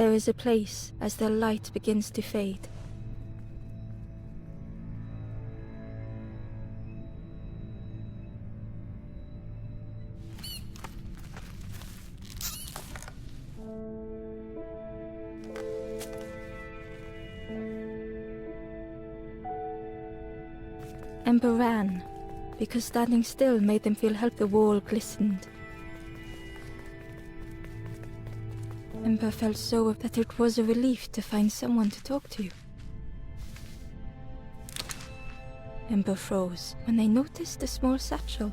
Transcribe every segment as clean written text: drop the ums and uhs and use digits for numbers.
There is a place as the light begins to fade. Ember ran, because standing still made them feel like the wall glistened. Ember felt so that it was a relief to find someone to talk to. Ember froze when they noticed a small satchel.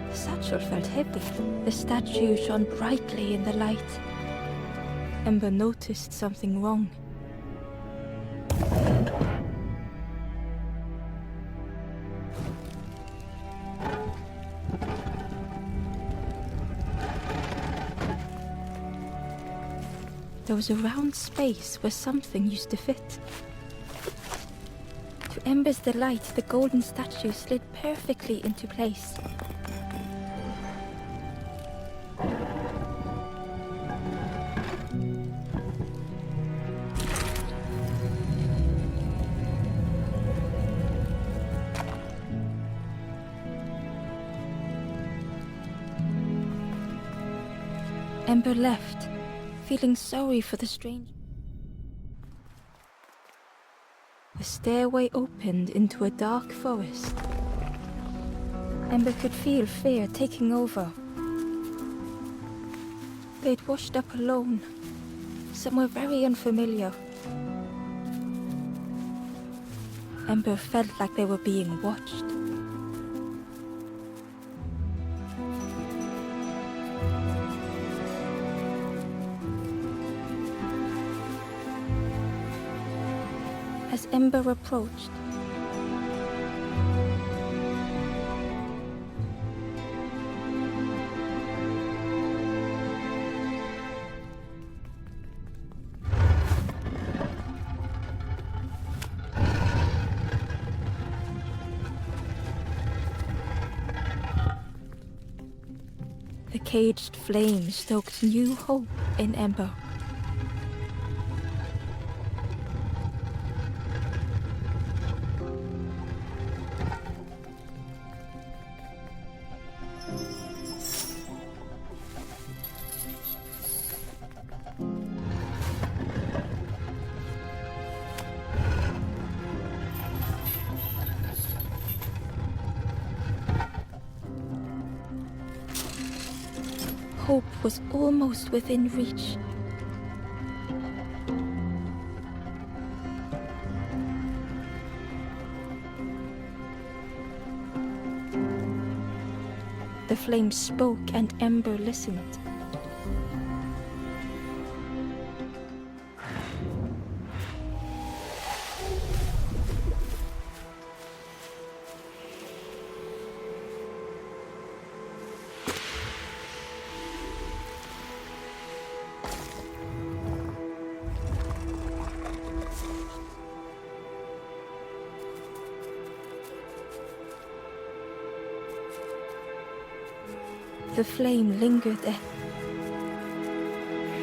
The satchel felt heavy. The statue shone brightly in the light. Ember noticed something wrong. There was a round space where something used to fit. To Ember's delight, the golden statue slid perfectly into place. Ember left, feeling sorry for the stranger. The stairway opened into a dark forest. Ember could feel fear taking over. They'd washed up alone, somewhere very unfamiliar. Ember felt like they were being watched. As Ember approached, the caged flame stoked new hope in Ember. Hope was almost within reach. The flame spoke and Ember listened. The flame lingered there.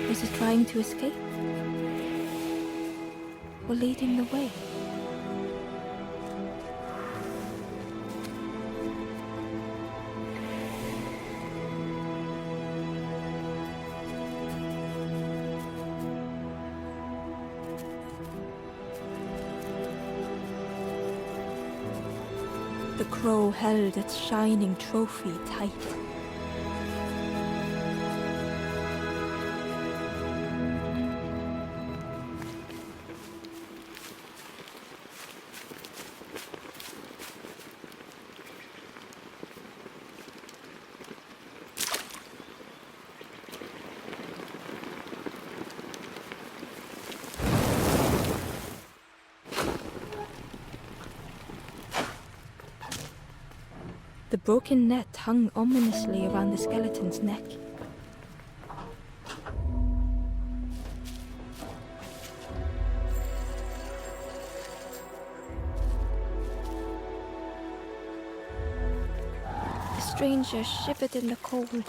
Was it trying to escape? Or leading the way? The crow held its shining trophy tight. The broken net hung ominously around the skeleton's neck. stranger shivered in the cold.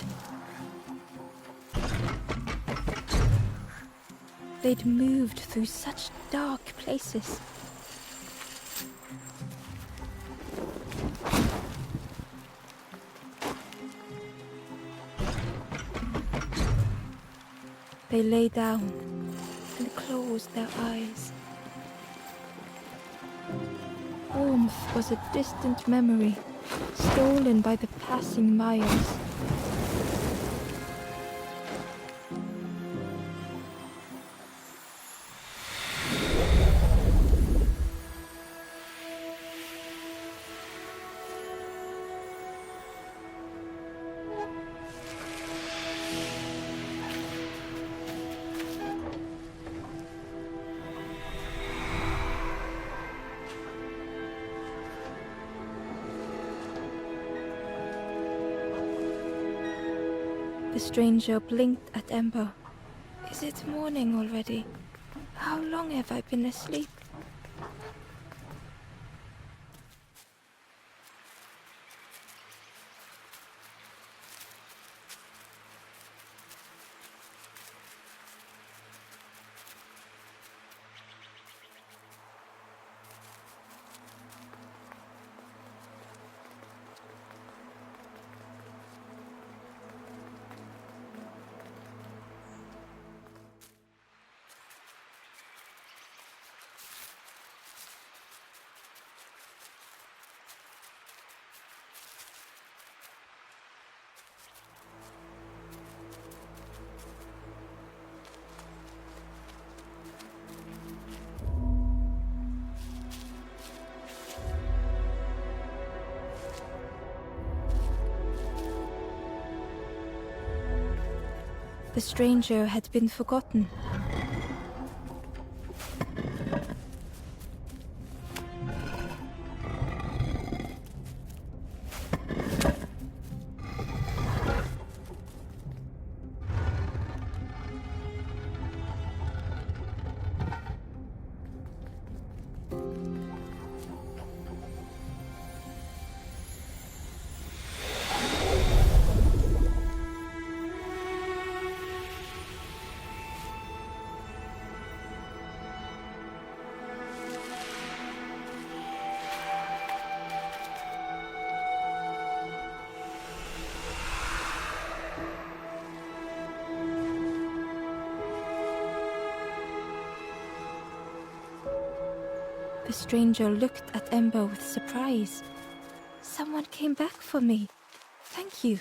They'd moved through such dark places. They lay down and closed their eyes. Warmth was a distant memory, stolen by the passing miles. The stranger blinked at Ember. Is it morning already? How long have I been asleep? The stranger had been forgotten. The stranger looked at Ember with surprise. Someone came back for me. Thank you.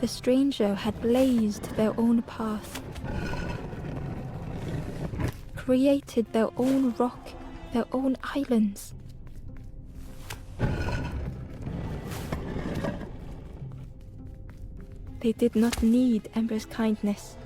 The stranger had blazed their own path, created their own rock, their own islands. They did not need Ember's kindness.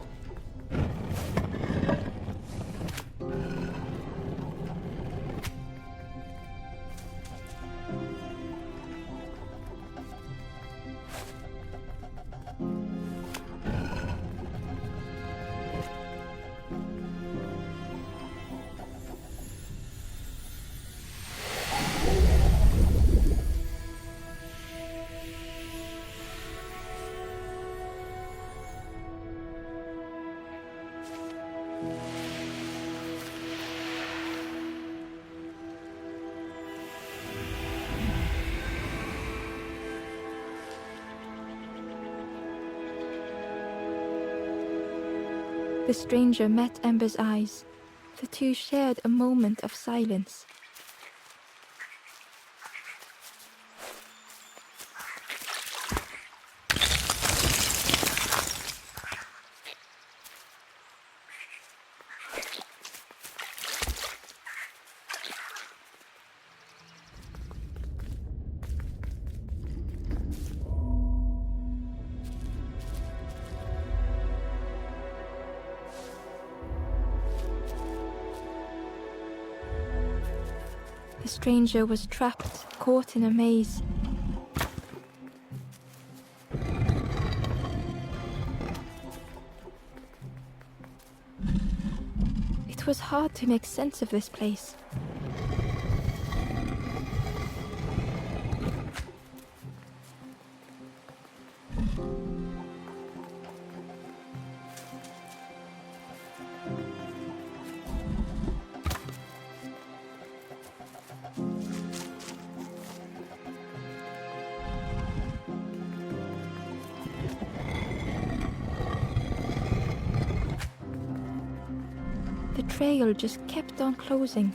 The stranger met Ember's eyes. The two shared a moment of silence. The stranger was trapped, caught in a maze. It was hard to make sense of this place. The trail just kept on closing.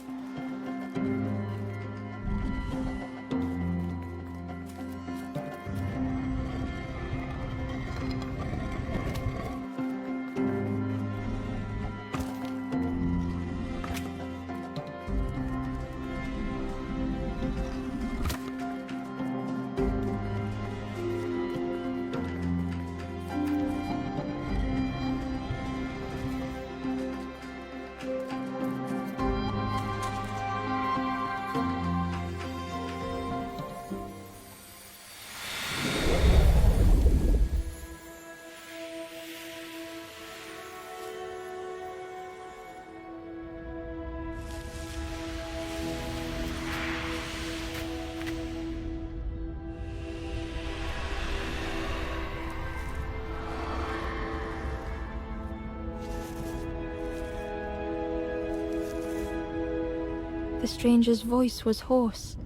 The stranger's voice was hoarse.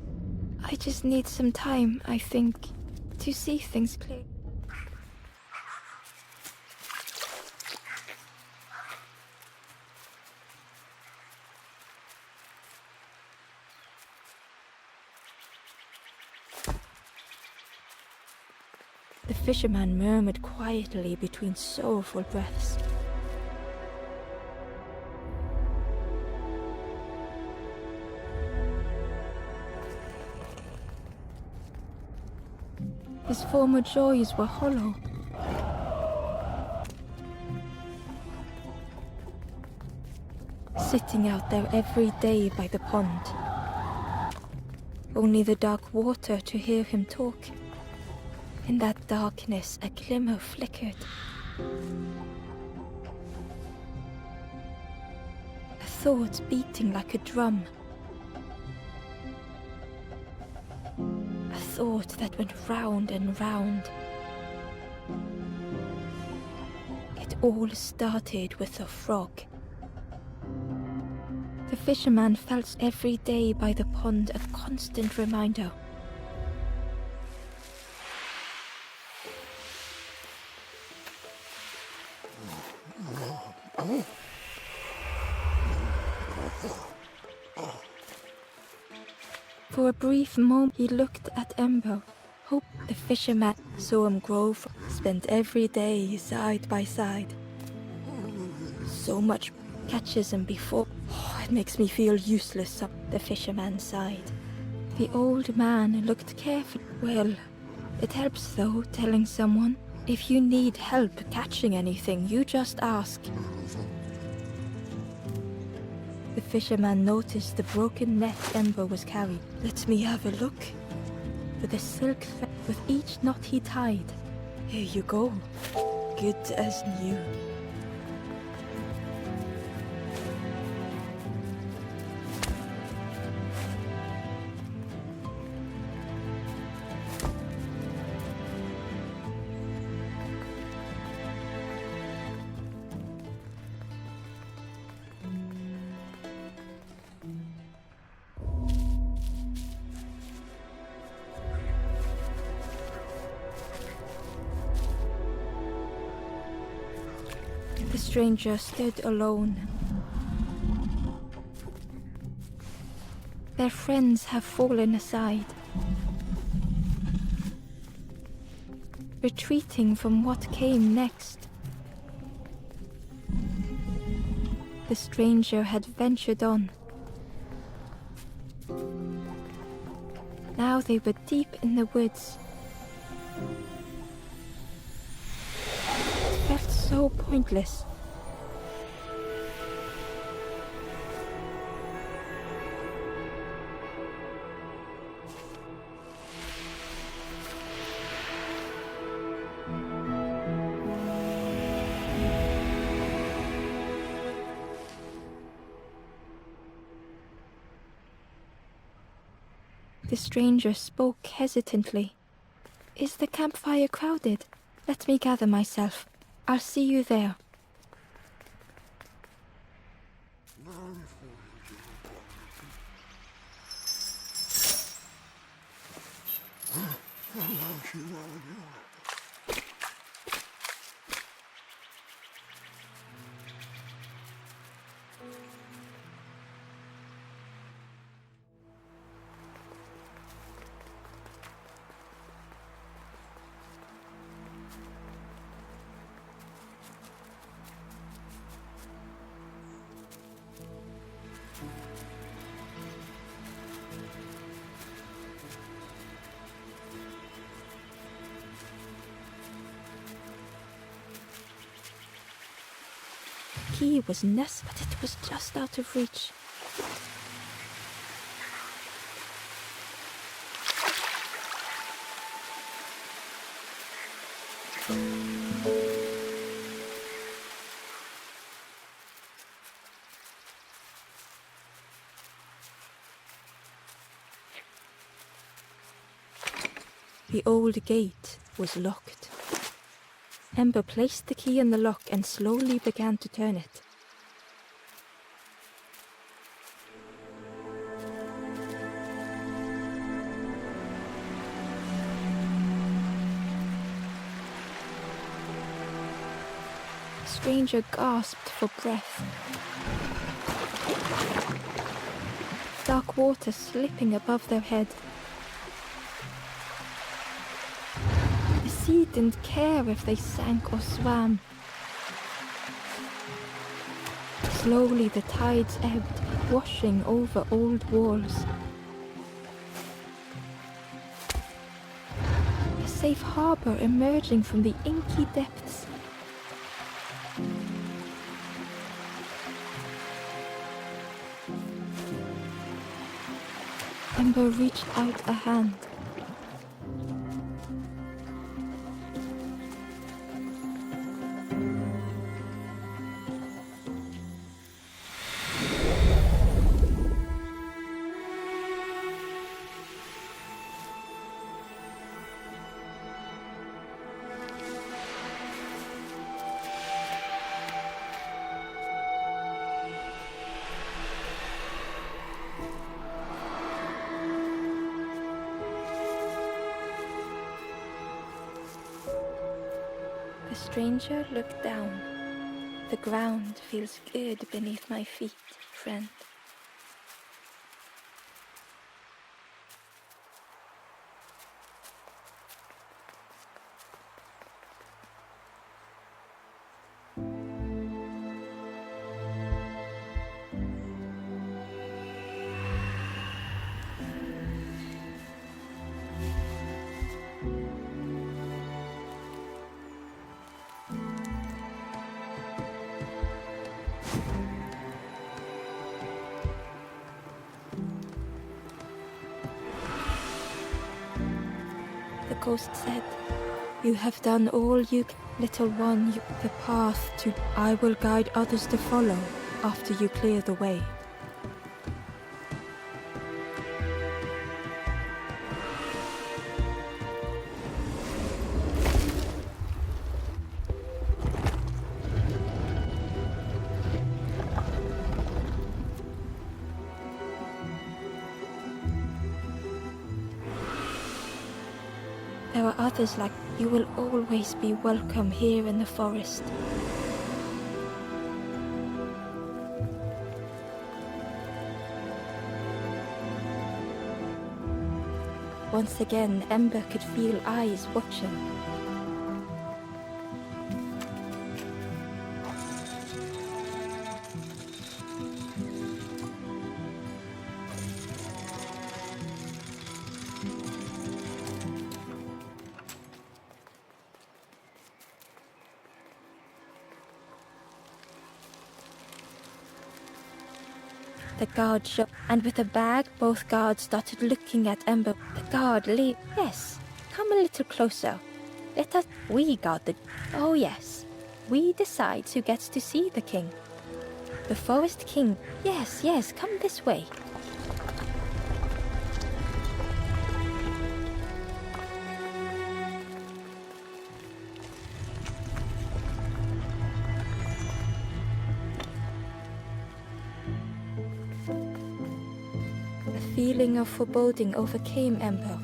I just need some time, I think, to see things clear. The fisherman murmured quietly between sorrowful breaths. His former joys were hollow. Sitting out there every day by the pond. Only the dark water to hear him talk. In that darkness, a glimmer flickered. A thought beating like a drum. A thought that went round and round. It all started with a frog. The fisherman felt every day by the pond a constant reminder. For a brief moment he looked at Ember. Hope the fisherman saw him grow, spent every day side by side. So much catches him before. Oh, it makes me feel useless, the fisherman sighed. The old man looked careful. Well, it helps though, telling someone. If you need help catching anything, you just ask. The fisherman noticed the broken net Ember was carrying. Let me have a look. With a silk thread with each knot he tied. Here you go. Good as new. The stranger stood alone. Their friends have fallen aside, retreating from what came next. The stranger had ventured on. Now they were deep in the woods. It felt so pointless. stranger spoke hesitantly. Is the campfire crowded? Let me gather myself. I'll see you there. Key was nest, but it was just out of reach. The old gate was locked. Ember placed the key in the lock and slowly began to turn it. The stranger gasped for breath. Dark water slipping above their head. The sea didn't care if they sank or swam. Slowly the tides ebbed, washing over old walls. A safe harbor emerging from the inky depths. Ember reached out a hand. The stranger looked down. The ground feels good beneath my feet, friend. The ghost said, "You have done all you can, little one. The path to I will guide others to follow after you clear the way." There are others like you. Will always be welcome here in the forest. Once again, Ember could feel eyes watching. The guard shook, and with a bag, both guards started looking at Ember. The guard leaped. "Yes, come a little closer. Let us. We guard the. Oh yes, we decide who gets to see the king. The forest king. Yes, come this way." feeling of foreboding overcame Ember.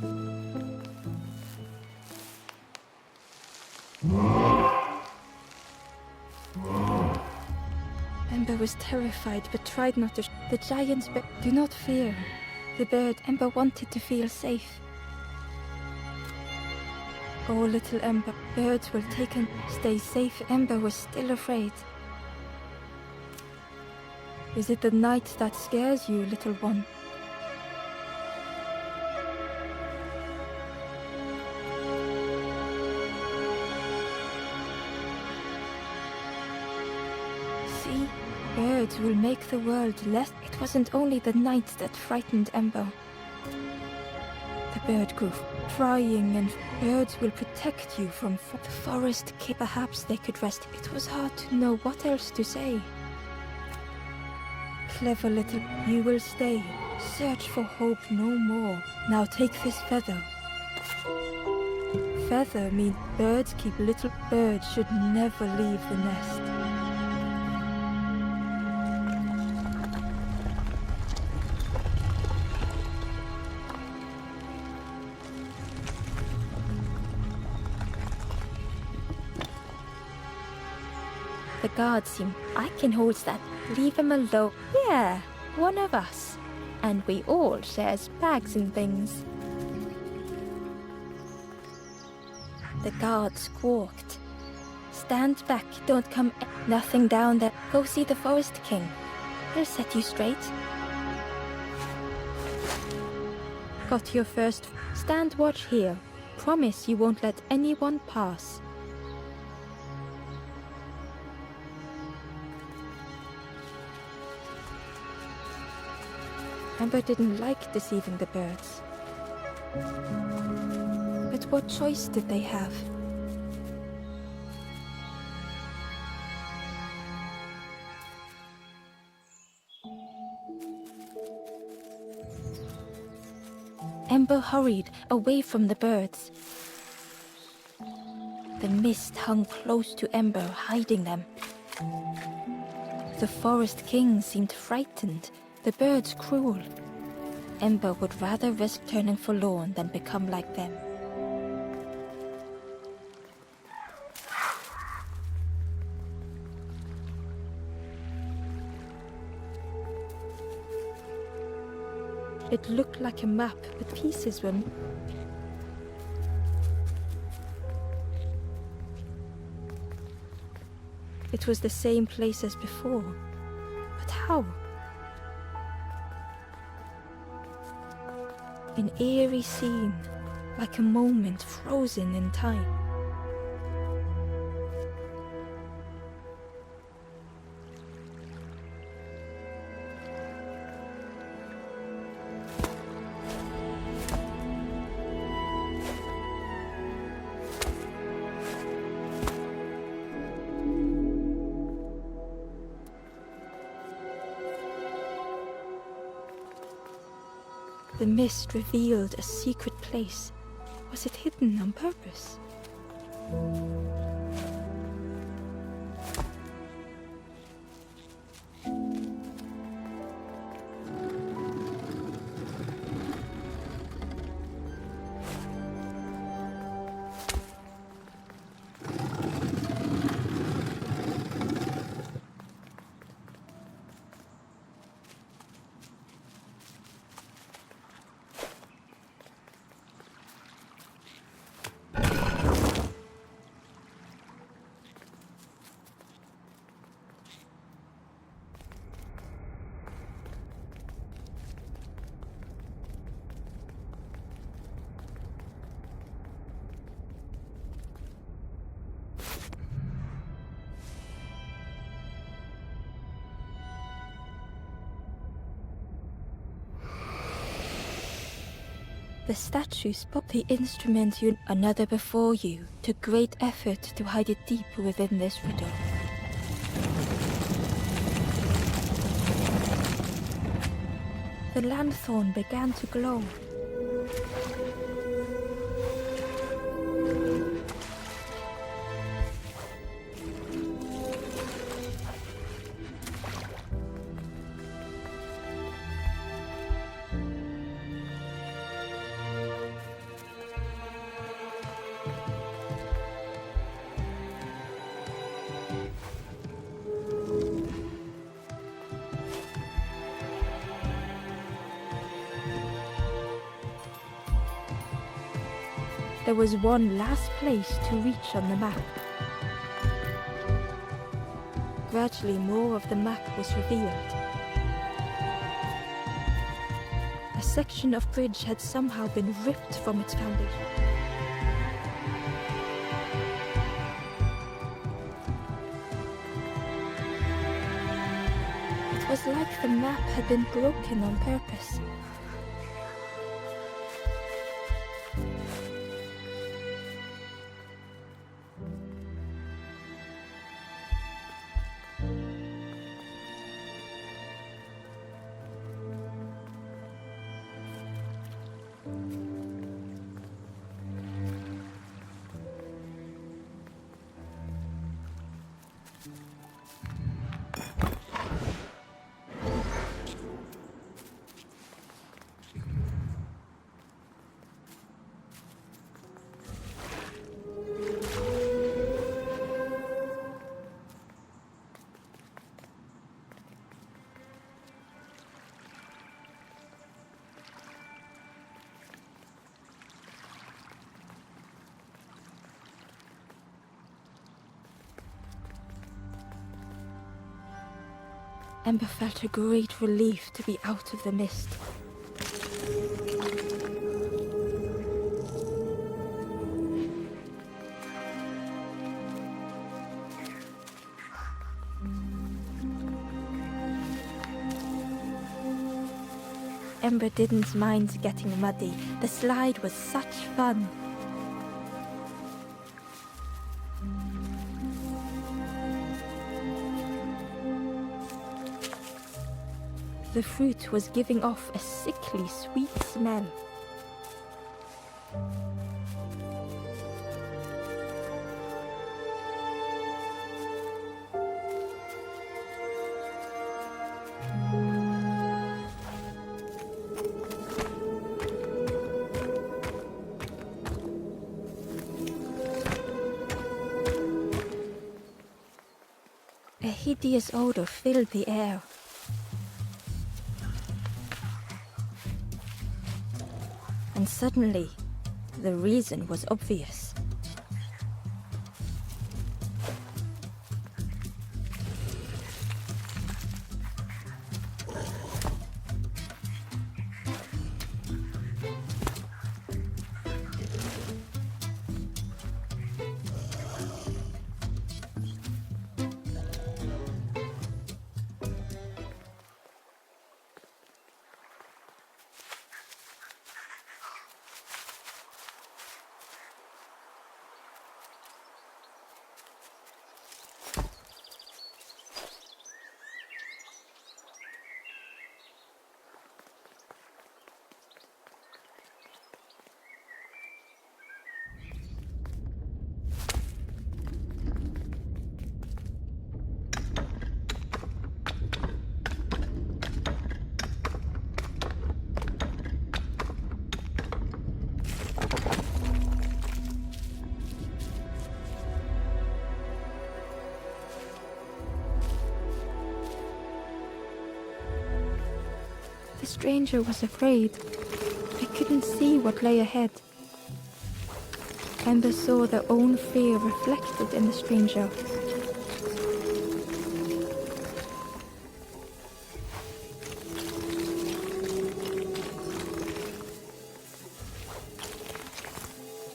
Ember was terrified but tried not to. The giant's bird. Do not fear. The bird. Ember wanted to feel safe. Oh, little Ember. Birds will take and stay safe. Ember was still afraid. Is it the night that scares you, little one? See? Birds will make the world less. It wasn't only the night that frightened Ember. The bird grew, trying, and birds will protect you from the forest. Perhaps they could rest. It was hard to know what else to say. Clever little, you will stay. Search for hope no more. Now take this feather. Feather means birds keep little. Birds should never leave the nest. The guards seem. I can hold that. Leave him alone. Yeah, one of us. And we all shares bags and things. The guard squawked. Stand back, don't come. Nothing down there. Go see the Forest King. He'll set you straight. Got your first. Stand watch here. Promise you won't let anyone pass. Ember didn't like deceiving the birds. But what choice did they have? Ember hurried away from the birds. The mist hung close to Ember, hiding them. The Forest King seemed frightened. The birds cruel. Ember would rather risk turning forlorn than become like them. It looked like a map, but pieces were. It was the same place as before. But how? An eerie scene, like a moment frozen in time. The mist revealed a secret place. Was it hidden on purpose? The statue spot the instrument another before you took great effort to hide it deep within this riddle. The lanthorn began to glow. there was one last place to reach on the map. Gradually, more of the map was revealed. A section of bridge had somehow been ripped from its foundation. It was like the map had been broken on purpose. Ember felt a great relief to be out of the mist. Ember didn't mind getting muddy. The slide was such fun. The fruit was giving off a sickly sweet smell. A hideous odor filled the air. And suddenly, the reason was obvious. The stranger was afraid. They couldn't see what lay ahead. Ember saw their own fear reflected in the stranger.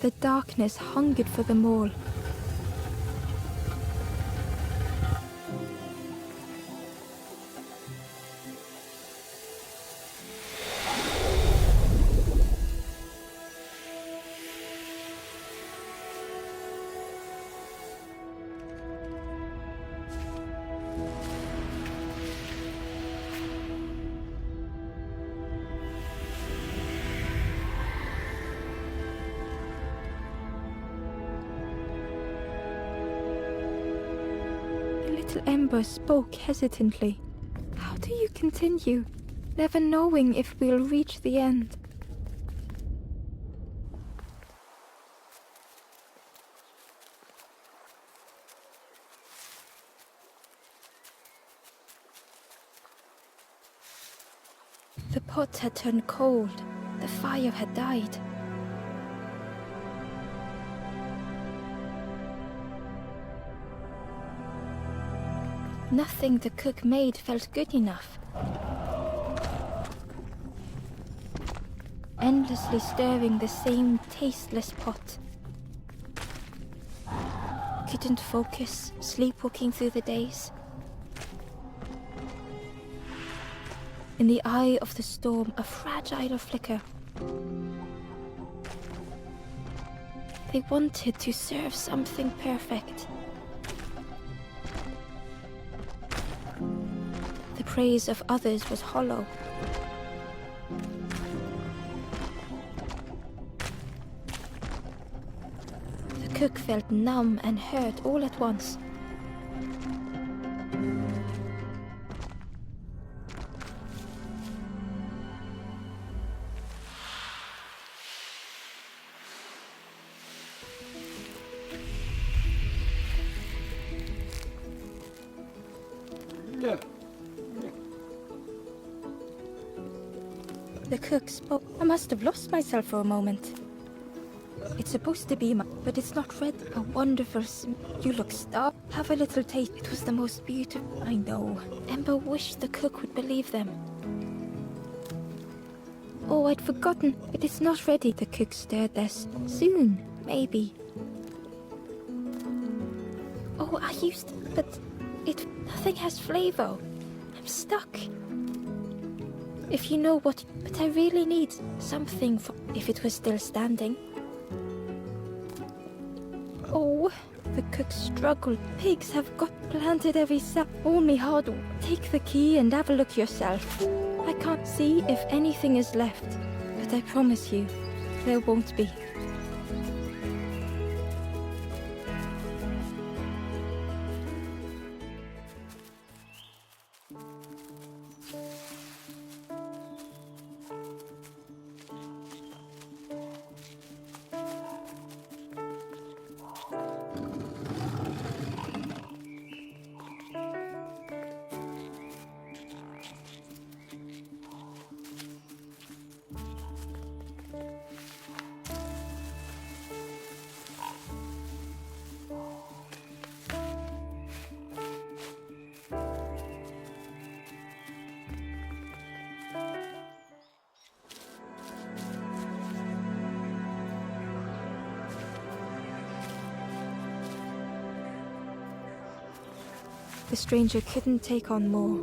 The darkness hungered for them all. Little Ember spoke hesitantly. How do you continue, never knowing if we'll reach the end? The pot had turned cold. The fire had died. Nothing the cook made felt good enough. Endlessly stirring the same tasteless pot. Couldn't focus, sleepwalking through the days. In the eye of the storm, a fragile flicker. They wanted to serve something perfect. The praise of others was hollow. The cook felt numb and hurt all at once. The cook spoke. I must have lost myself for a moment. It's supposed to be but it's not red. A wonderful You look starved. Have a little taste. It was the most beautiful. I know. Ember wished the cook would believe them. Oh, I'd forgotten. But it's not ready. The cook stirred this. Soon, maybe. Oh, I used... But nothing has flavor. I'm stuck. If you know what... But I really need something for... If it was still standing. Oh, the cook struggled. Pigs have got planted every cell. Only hard. Take the key and have a look yourself. I can't see if anything is left. But I promise you, there won't be. The stranger couldn't take on more.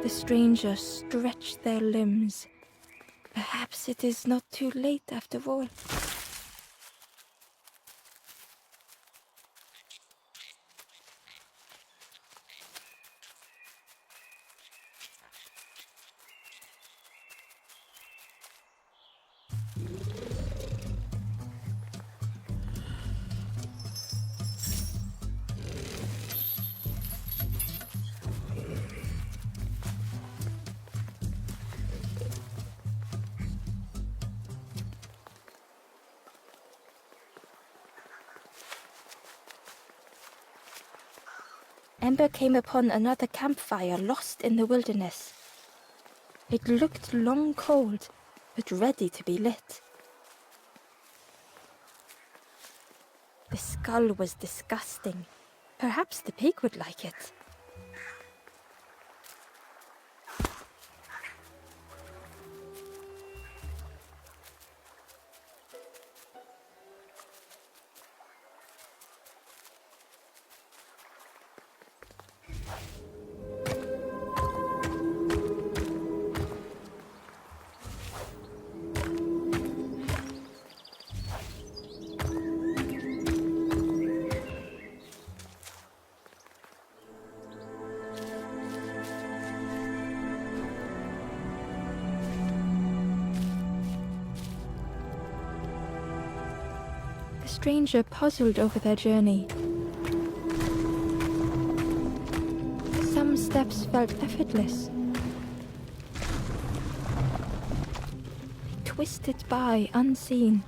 The stranger stretched their limbs. Perhaps it is not too late after all. Ember came upon another campfire lost in the wilderness. It looked long cold, but ready to be lit. The skull was disgusting. Perhaps the pig would like it. stranger puzzled over their journey. Some steps felt effortless. They twisted by unseen.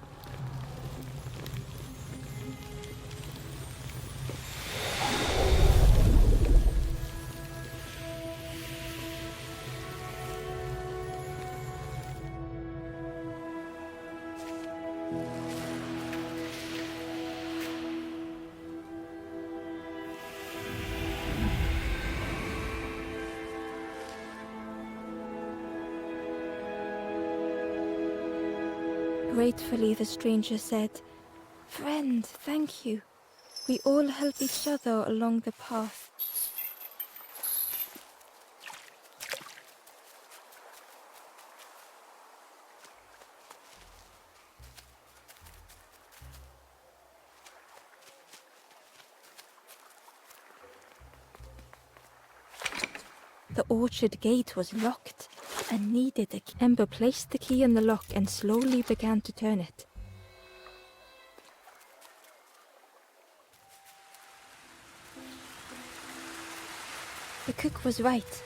Gratefully, the stranger said, "Friend, thank you. We all help each other along the path." The orchard gate was locked and needed a key. Ember placed the key in the lock and slowly began to turn it. The cook was right.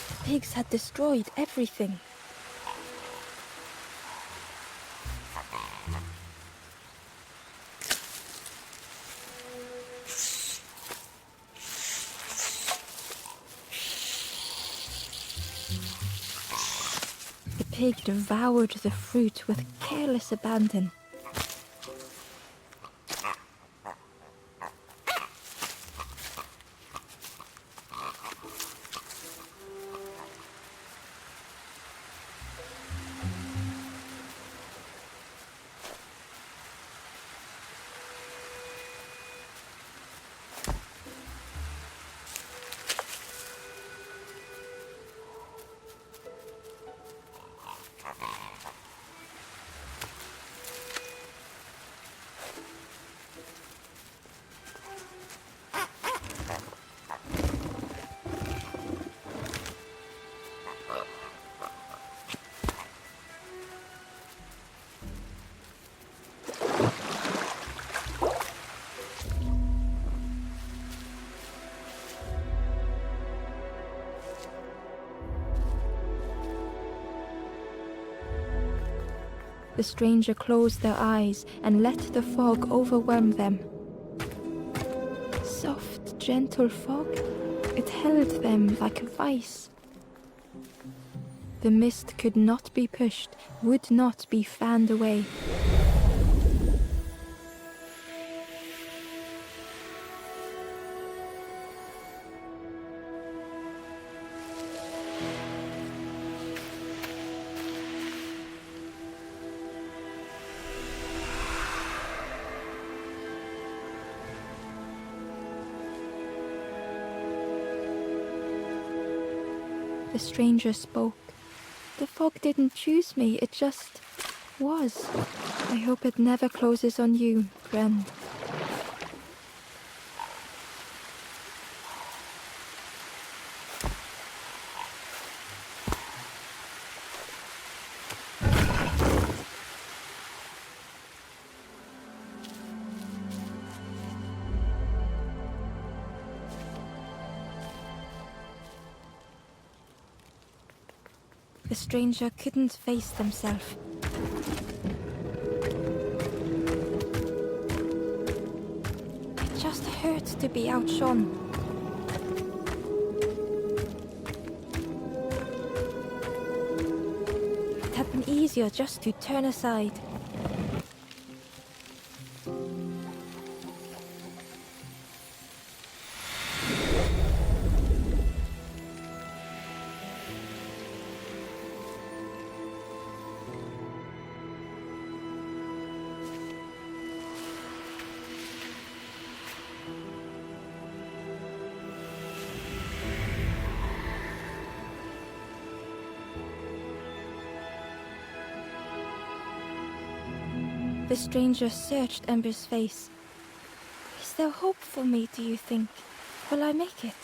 The pigs had destroyed everything. The pig devoured the fruit with careless abandon. The stranger closed their eyes and let the fog overwhelm them. Soft, gentle fog, it held them like a vice. The mist could not be pushed, would not be fanned away. The stranger spoke. "The fog didn't choose me, it just was. I hope it never closes on you, friend." The stranger couldn't face themselves. It just hurt to be outshone. It had been easier just to turn aside. The stranger searched Ember's face. "Is there hope for me, do you think? Will I make it?"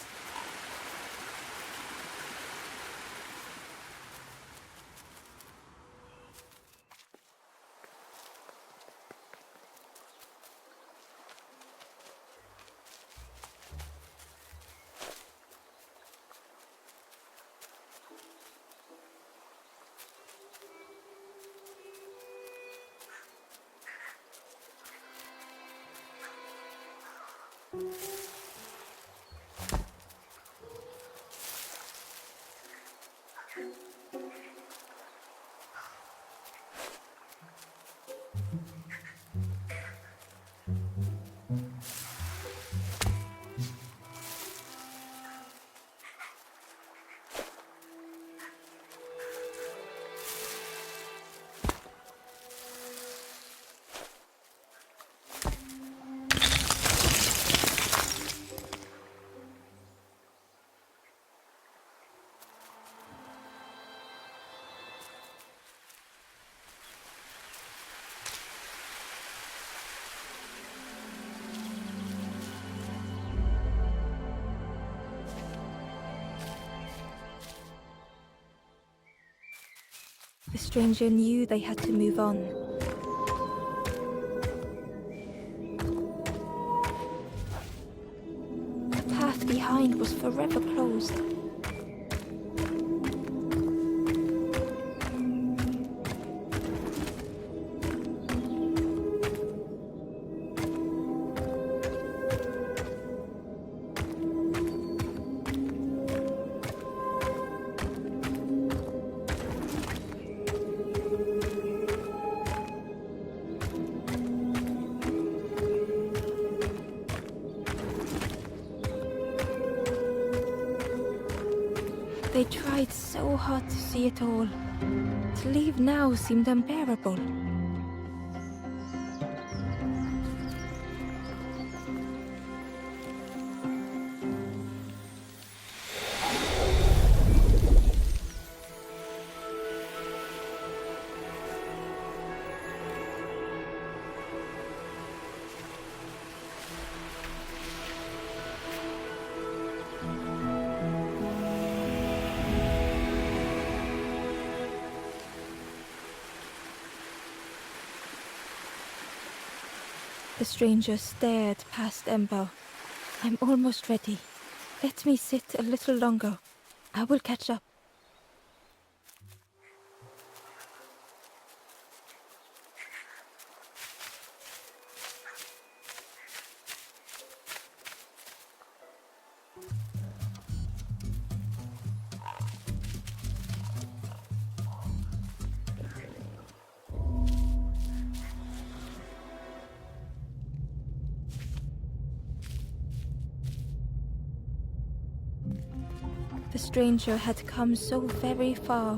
The stranger knew they had to move on. The path behind was forever closed. They tried so hard to see it all. To leave now seemed unbearable. The stranger stared past Ember. I'm almost ready. Let me sit a little longer. I will catch up. The stranger had come so very far.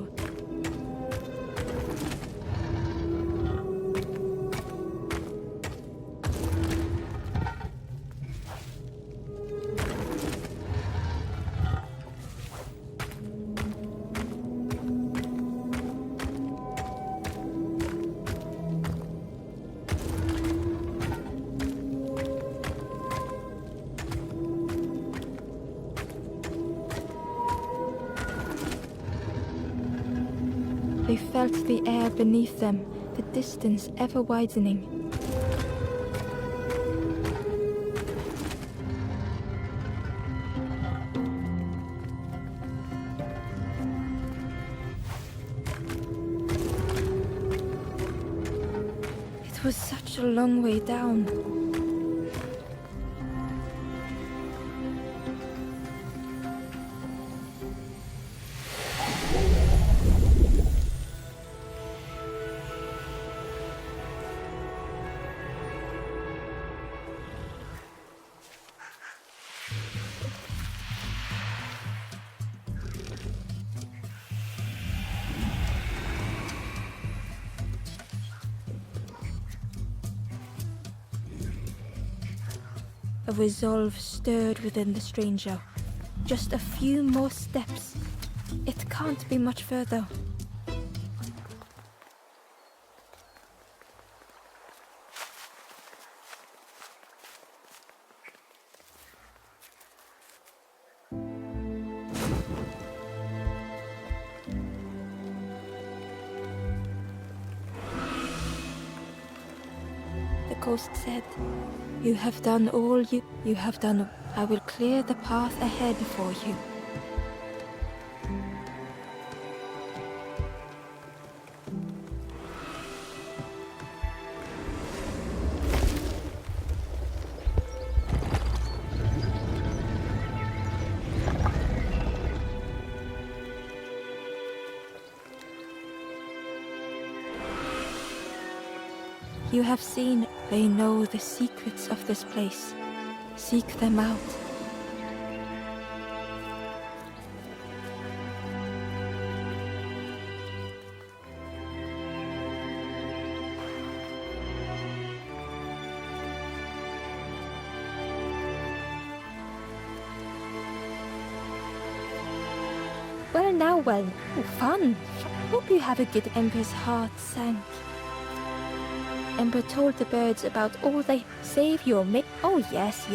They felt the air beneath them, the distance ever widening. It was such a long way down. A resolve stirred within the stranger. Just a few more steps. It can't be much further. The ghost said, "You have done all you have done. I will clear the path ahead for you." You have seen they know the secrets of this place. Seek them out. Well, fun. Hope you have a good. Ember's heart sank. Ember told the birds about all they save your mate. Oh, yes,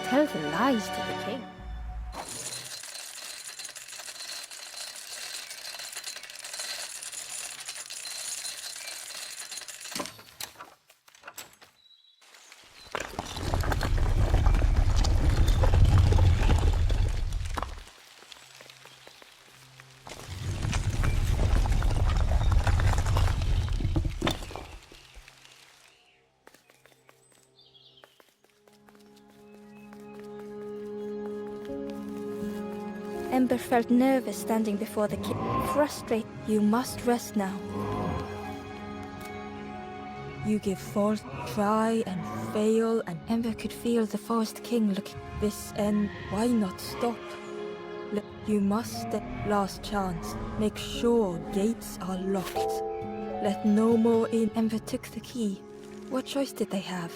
tell the lies to the king. Ember felt nervous standing before the king. Frustrated. You must rest now. You give false, try and fail, and Ember could feel the Forest King looking. This end. Why not stop? Look, you must. Last chance. Make sure gates are locked. Let no more in. Ember took the key. What choice did they have?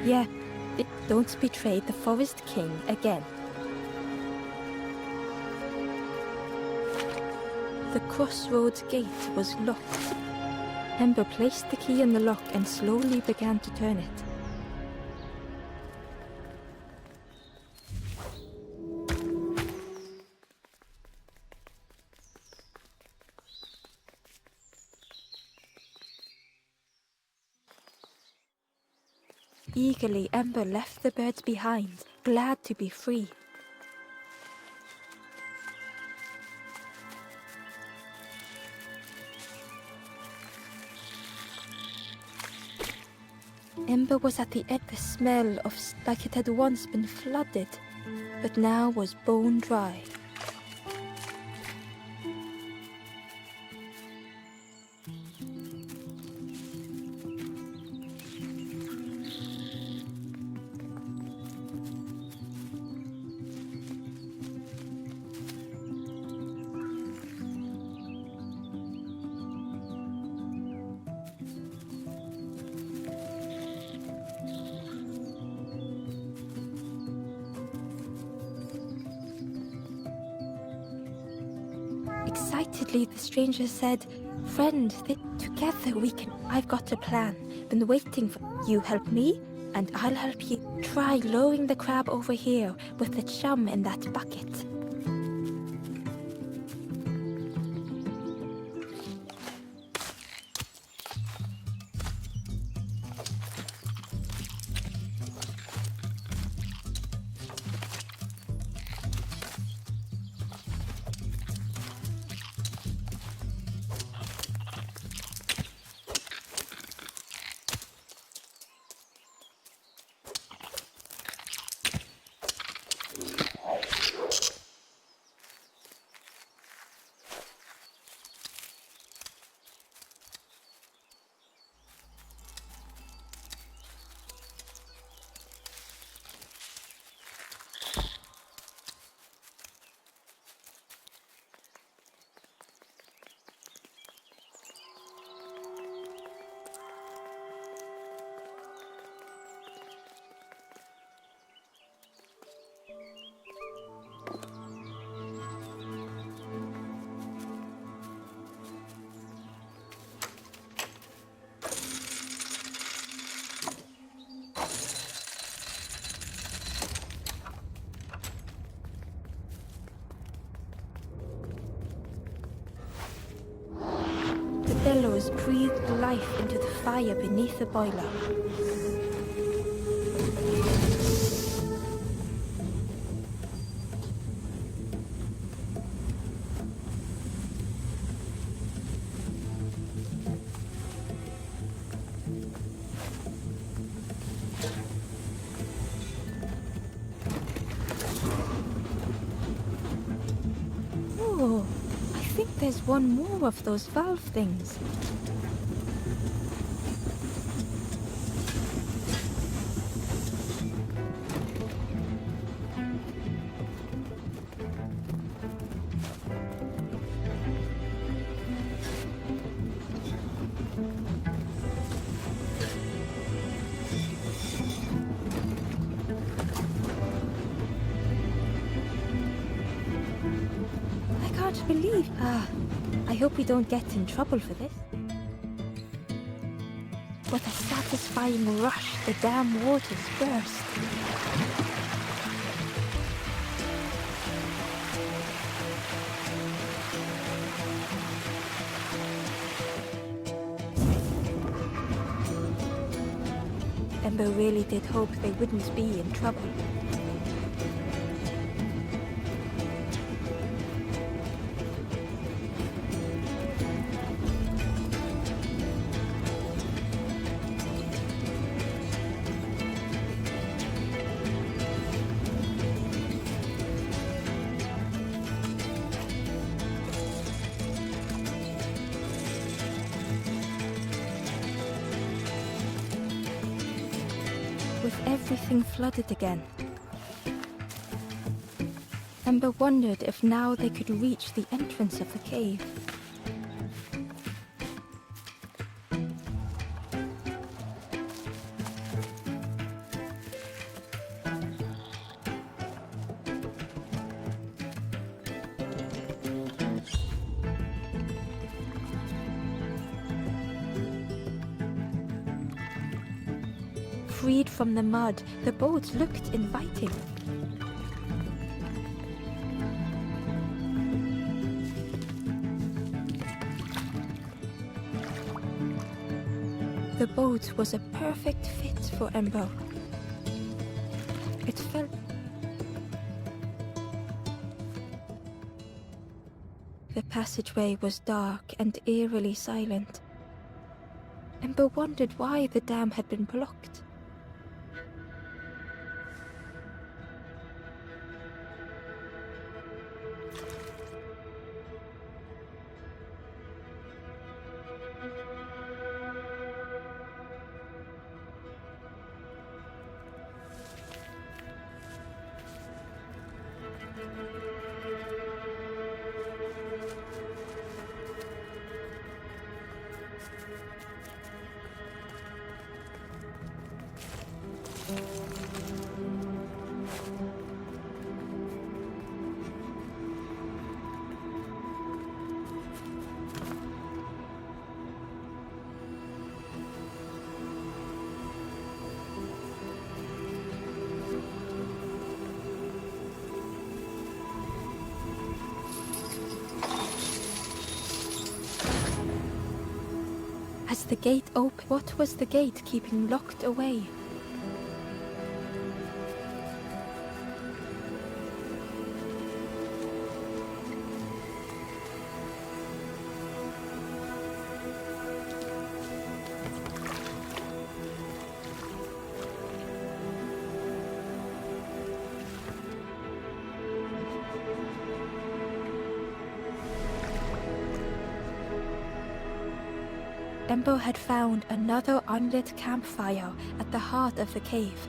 Yeah, don't betray the Forest King again. The crossroads gate was locked. Ember placed the key in the lock and slowly began to turn it. Eagerly, Ember left the birds behind, glad to be free. Ember was at the end. The smell of like it had once been flooded, but now was bone dry. Excitedly, the stranger said, "Friend, together we can. I've got a plan. Been waiting for you. Help me, and I'll help you. Try lowering the crab over here with the chum in that bucket." The bellows breathed life into the fire beneath the boiler. there's one more of those valve things. I can't believe... I hope we don't get in trouble for this. With a satisfying rush, the dam waters burst. Ember really did hope they wouldn't be in trouble. With everything flooded again, Ember wondered if now they could reach the entrance of the cave. Freed from the mud, the boat looked inviting. The boat was a perfect fit for Ember. It felt... The passageway was dark and eerily silent. Ember wondered why the dam had been blocked. As the gate opened, what was the gate keeping locked away? Ember had found another unlit campfire at the heart of the cave.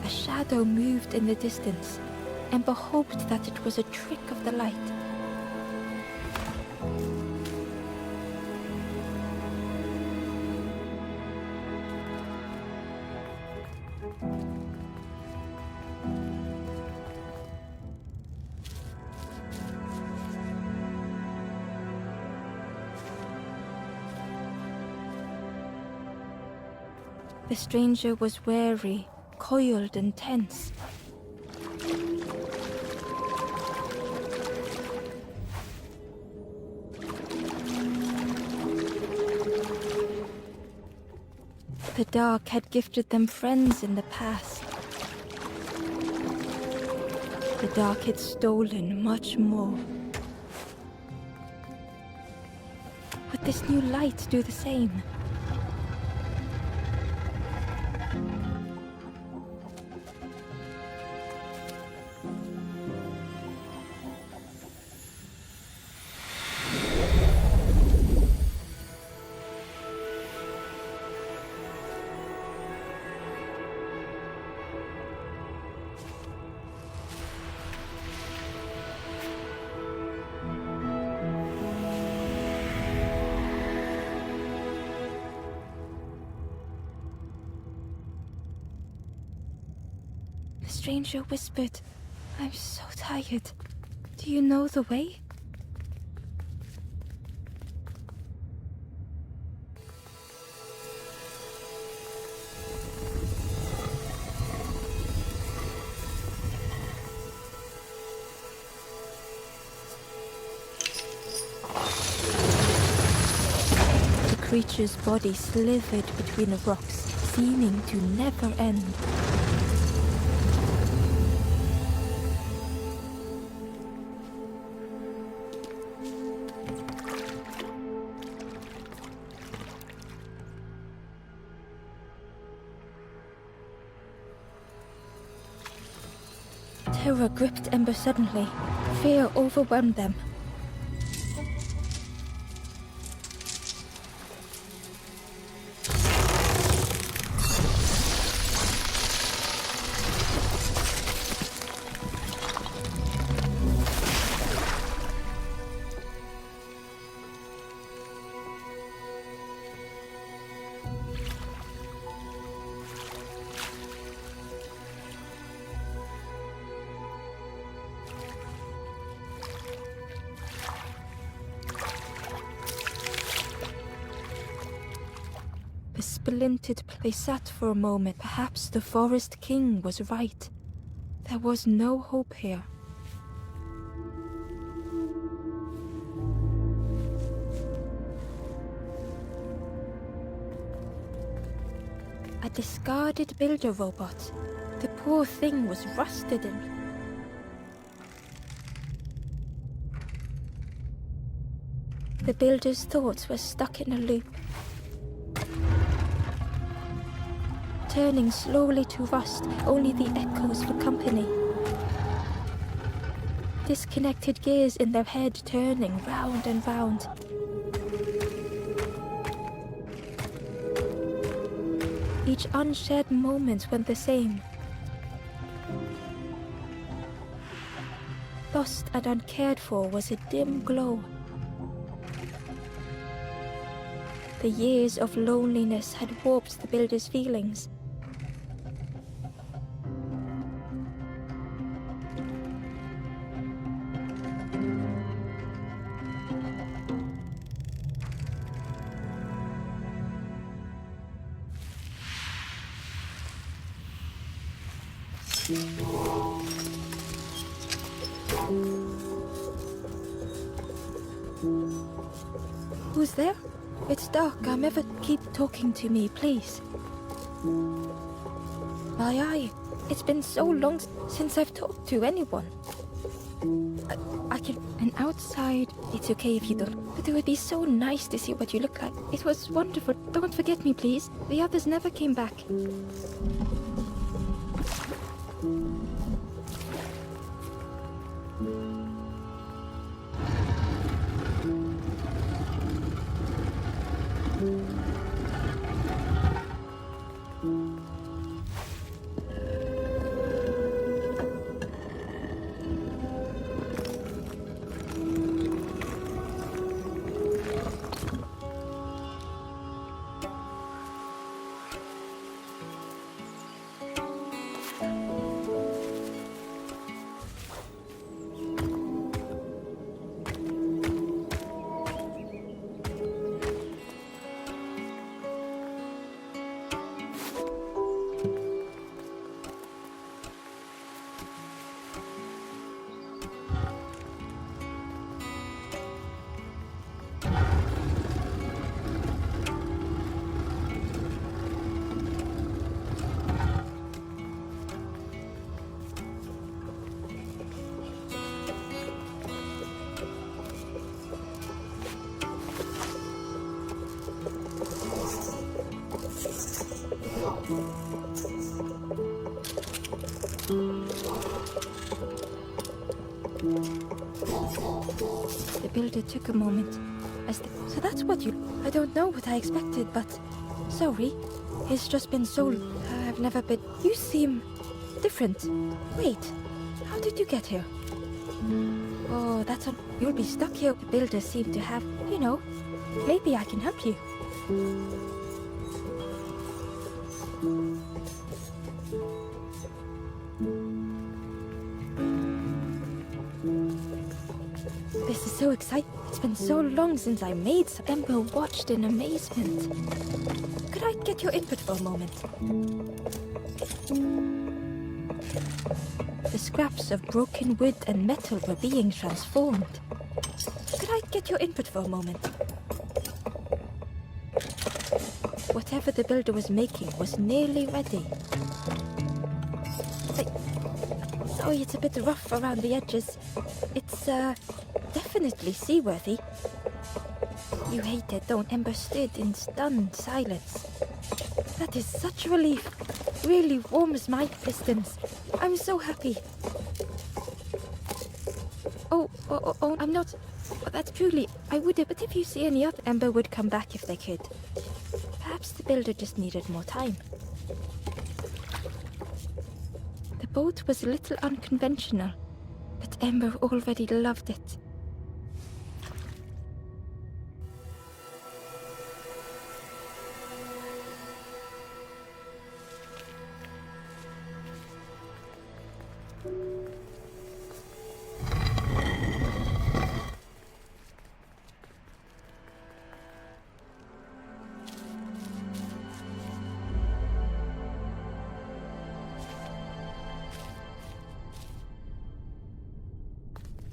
A shadow moved in the distance. Ember hoped that it was a trick of the light. The stranger was wary, coiled and tense. The dark had gifted them friends in the past. The dark had stolen much more. Would this new light do the same? The stranger whispered, "I'm so tired. Do you know the way?" The creature's body slithered between the rocks, seeming to never end. Terror gripped Ember suddenly. Fear overwhelmed them. The splintered place sat for a moment. Perhaps the Forest King was right. There was no hope here. A discarded builder robot. The poor thing was rusted in. The builder's thoughts were stuck in a loop, turning slowly to rust, only the echoes for company. Disconnected gears in their head turning round and round. Each unshared moment went the same. Lost and uncared for was a dim glow. The years of loneliness had warped the builder's feelings. Who's there? It's dark. Ever keep talking to me, please. My eye. It's been so long since I've talked to anyone. I can... And outside, it's okay if you don't. But it would be so nice to see what you look like. It was wonderful. Don't forget me, please. The others never came back. The builder took a moment. So that's what you... I don't know what I expected, but... Sorry. It's just been so... I've never been... You seem... different. Wait. How did you get here? Oh, that's on... You'll be stuck here. The builders seem to have... You know, maybe I can help you. This is so exciting. It's been so long since I made some. Ember watched in amazement. Could I get your input for a moment? The scraps of broken wood and metal were being transformed. Could I get your input for a moment? Whatever the builder was making was nearly ready. Sorry, it's a bit rough around the edges. It's, definitely seaworthy. You hate it, don't? Ember stood in stunned silence. That is such relief. Really warms my pistons. I'm so happy. Oh, I'm not... That's truly... I would have... But if you see any other... Ember would come back if they could. Perhaps the builder just needed more time. The boat was a little unconventional, but Ember already loved it.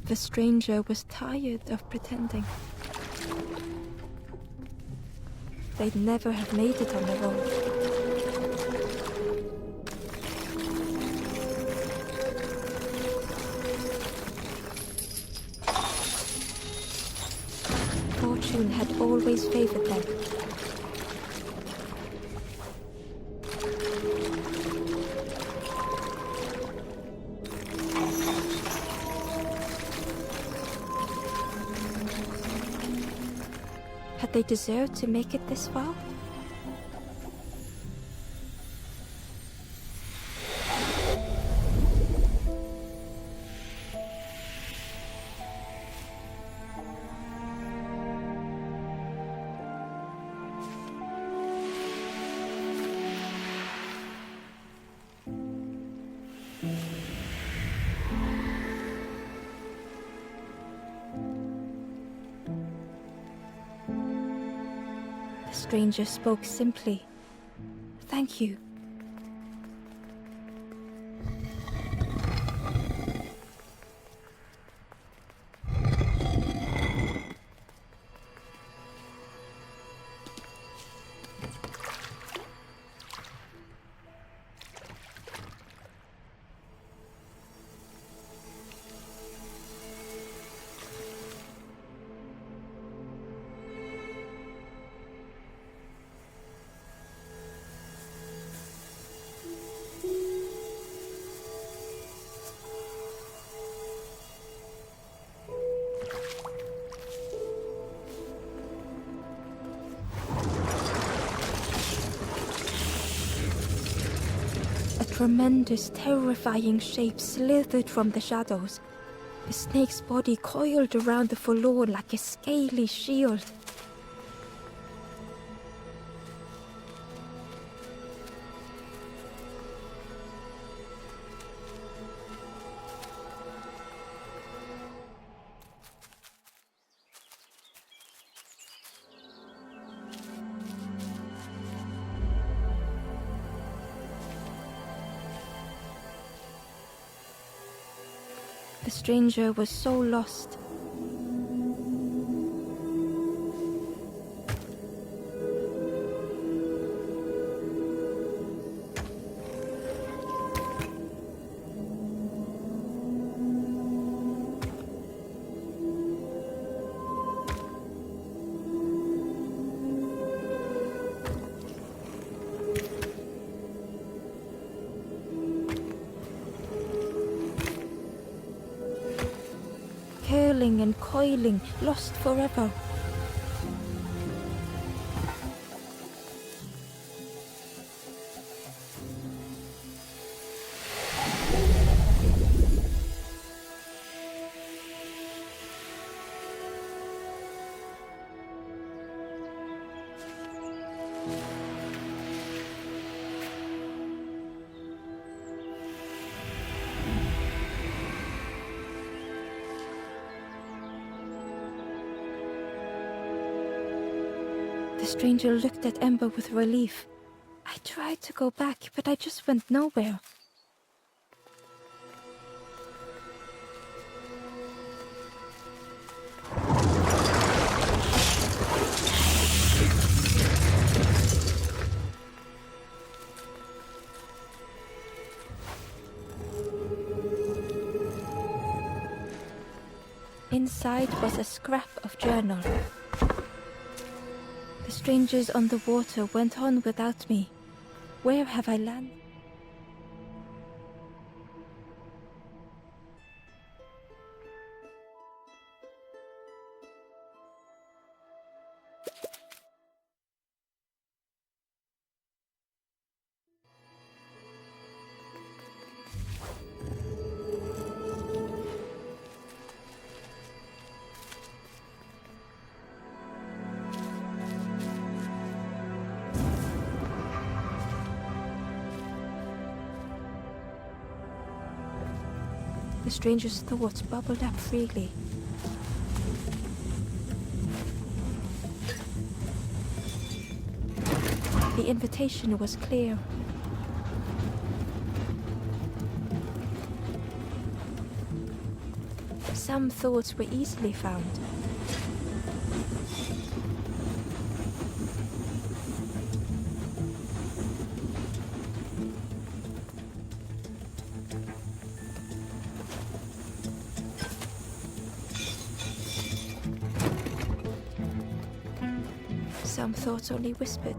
The stranger was tired of pretending. They'd never have made it on their own. Fortune had always favored them. Had they deserved to make it this far? The stranger spoke simply. Thank you. A tremendous, terrifying shape slithered from the shadows. The snake's body coiled around the Forlorn like a scaly shield. The stranger was so lost. swirling and coiling, lost forever. The stranger looked at Ember with relief. I tried to go back, but I just went nowhere. Inside was a scrap of journal. The strangers on the water went on without me. Where have I landed? The stranger's thoughts bubbled up freely. The invitation was clear. Some thoughts were easily found. Some thoughts only whispered.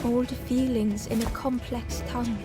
Old feelings in a complex tongue.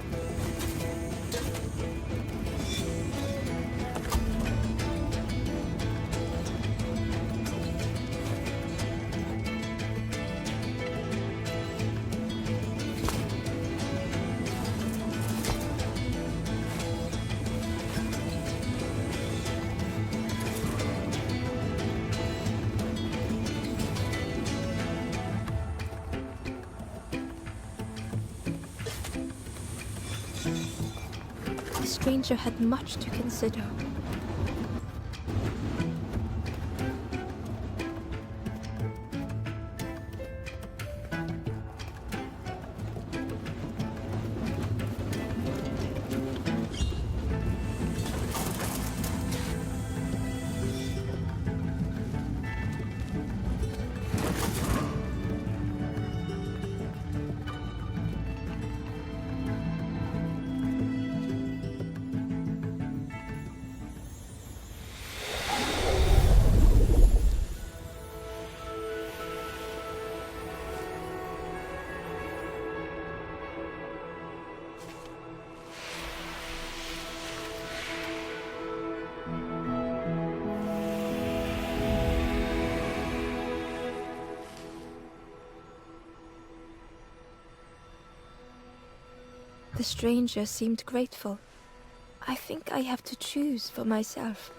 The stranger had much to consider. The stranger seemed grateful. I think I have to choose for myself.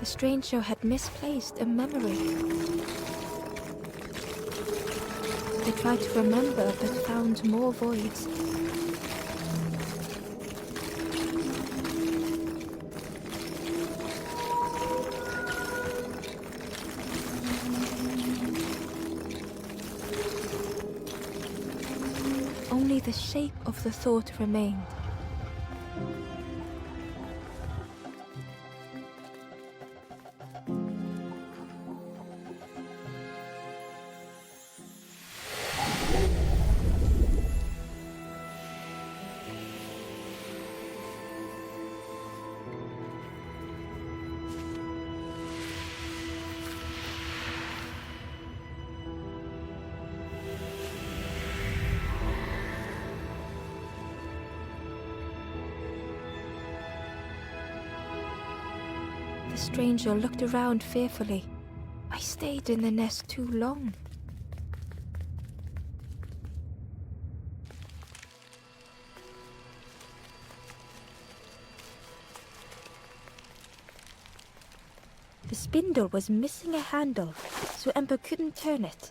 The stranger had misplaced a memory. They tried to remember but found more voids. Only the shape of the thought remained. The stranger looked around fearfully. I stayed in the nest too long. The spindle was missing a handle, so Ember couldn't turn it.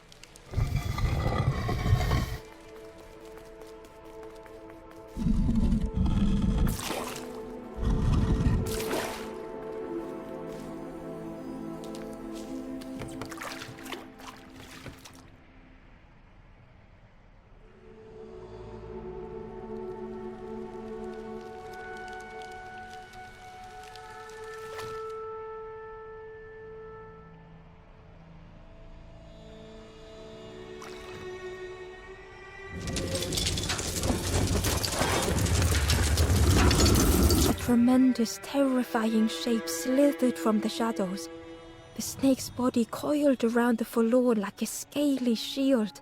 A tremendous, terrifying shape slithered from the shadows. The snake's body coiled around the Forlorn like a scaly shield.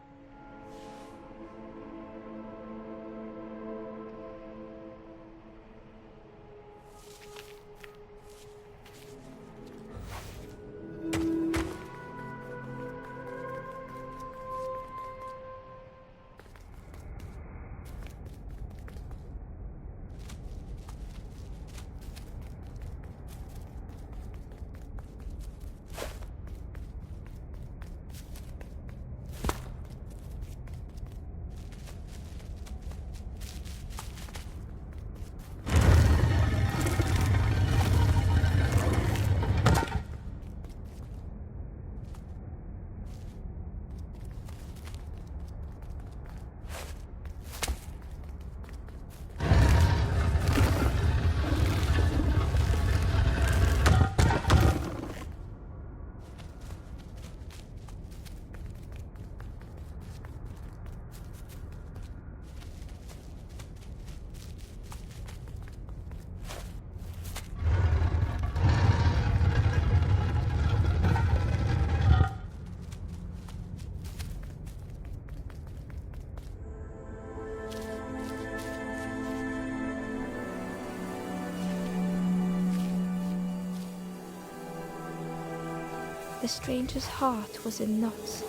The stranger's heart was in knots.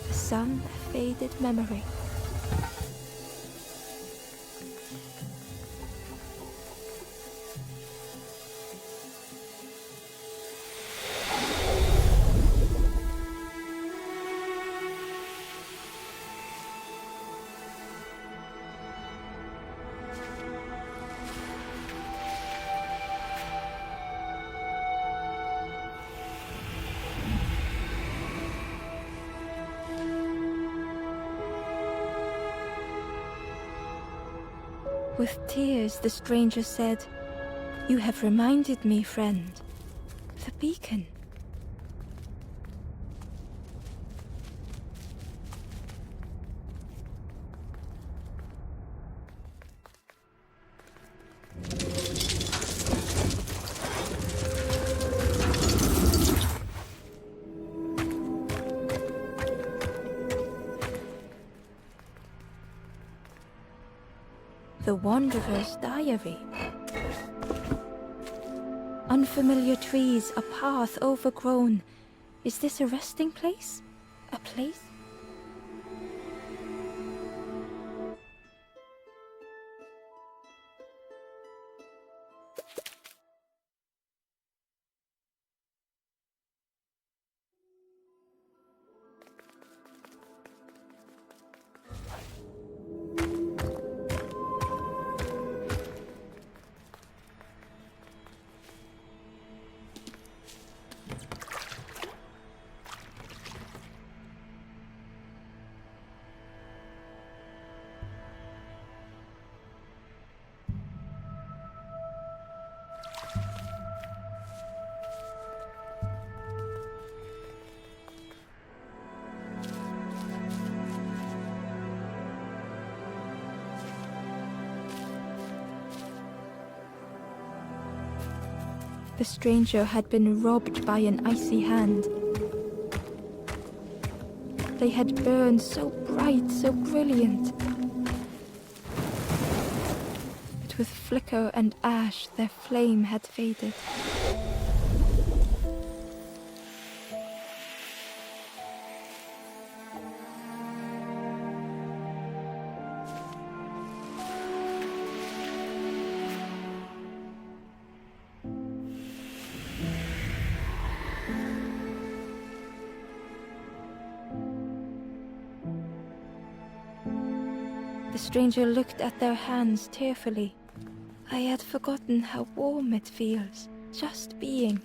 The sun, a faded memory. With tears, the stranger said, "You have reminded me, friend. The beacon." The Wanderer's Diary. Unfamiliar trees, a path overgrown. Is this a resting place? A place? The stranger had been robbed by an icy hand. They had burned so bright, so brilliant. But with flicker and ash, their flame had faded. The stranger looked at their hands tearfully. I had forgotten how warm it feels, just being.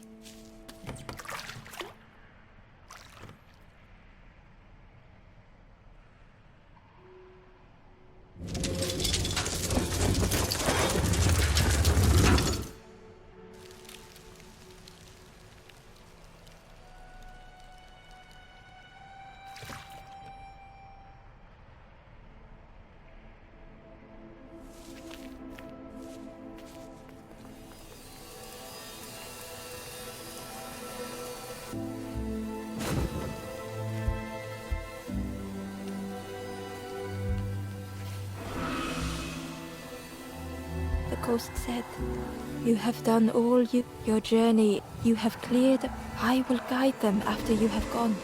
The ghost said, "You have done all your journey you have cleared. I will guide them after you have gone."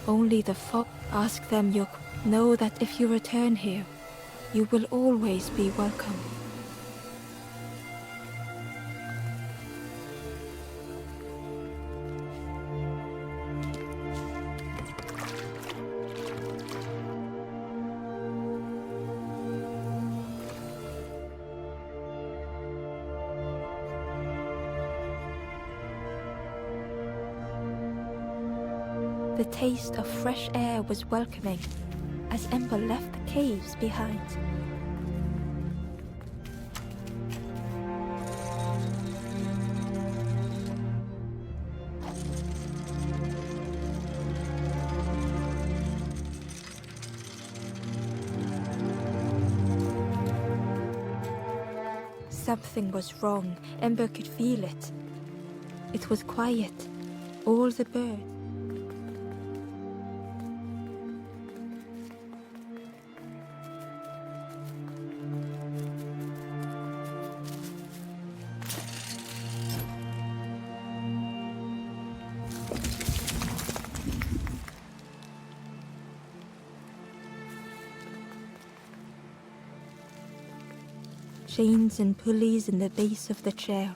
Only the folk ask them know that if you return here, you will always be welcome. The taste of fresh air was welcoming as Ember left the caves behind. Something was wrong. Ember could feel it. It was quiet. All the birds. Chains and pulleys in the base of the chair.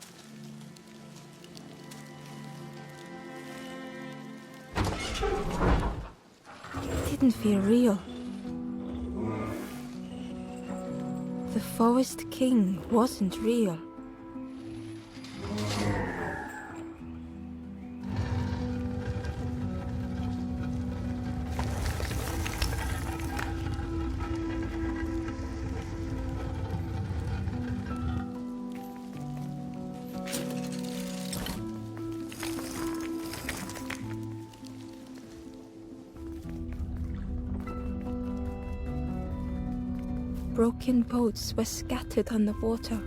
It didn't feel real. The Forest King wasn't real. Broken boats were scattered on the water.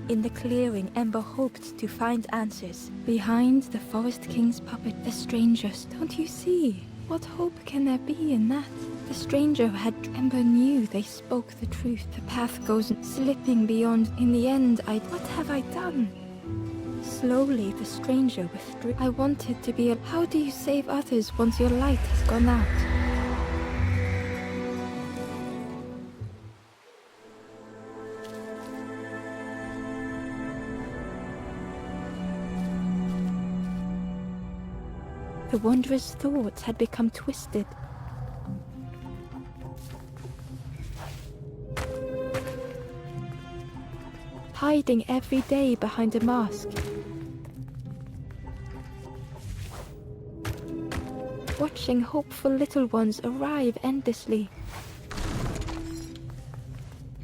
In the clearing, Ember hoped to find answers. Behind the Forest King's puppet, the strangers. Don't you see? What hope can there be in that? The stranger had Ember knew they spoke the truth. The path goes slipping beyond. In the end, what have I done? Slowly, the stranger withdrew. I wanted to be how do you save others once your light has gone out? The wanderer's thoughts had become twisted. hiding every day behind a mask. Watching hopeful little ones arrive endlessly.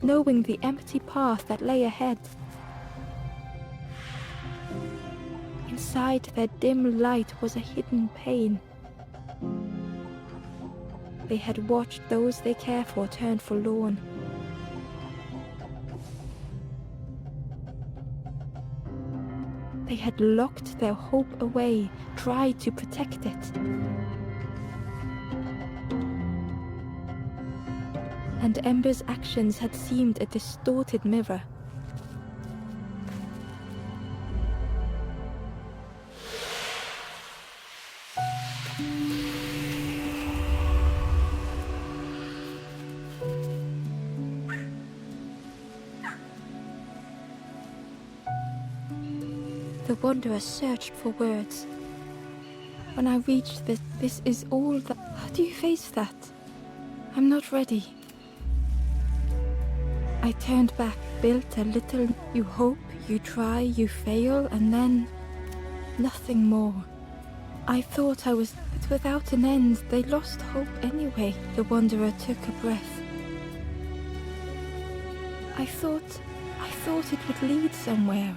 Knowing the empty path that lay ahead. Inside their dim light was a hidden pain. They had watched those they care for turn forlorn. They had locked their hope away, tried to protect it. And Ember's actions had seemed a distorted mirror. The Wanderer searched for words. When I reached this is all that... How do you face that? I'm not ready. I turned back, built a little... You hope, you try, you fail, and then... nothing more. I thought I was... But without an end, they lost hope anyway. The Wanderer took a breath. I thought it would lead somewhere.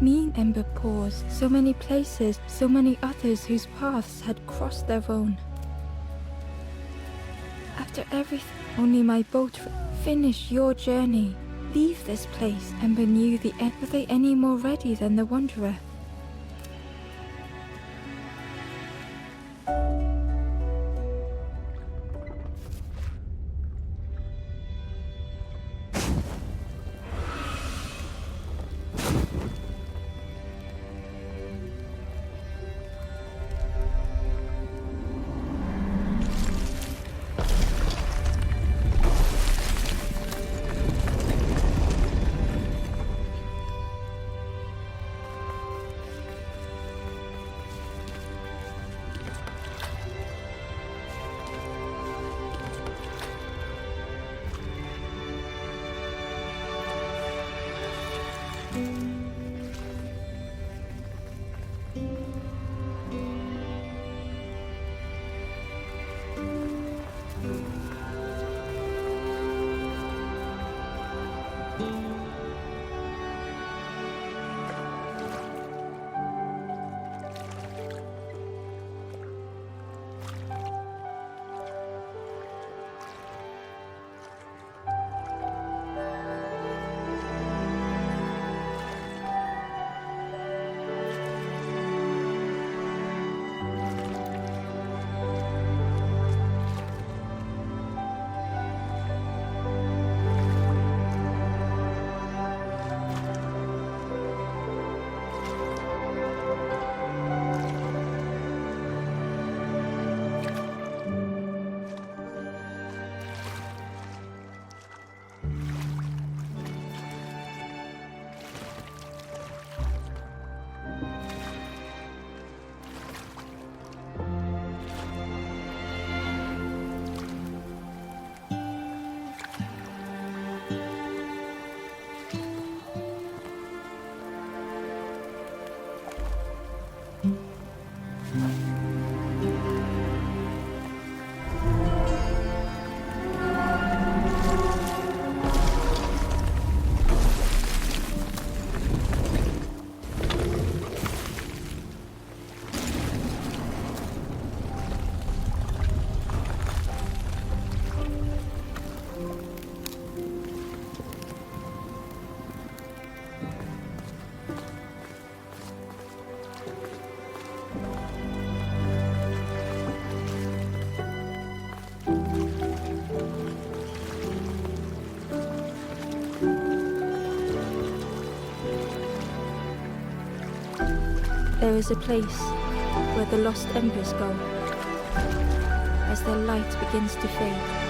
Me, Ember paused. So many places, so many others whose paths had crossed their own. After everything, only my boat. Finish your journey. Leave this place. Ember knew the end. Were they any more ready than the Wanderer? There is a place where the lost embers go as their light begins to fade.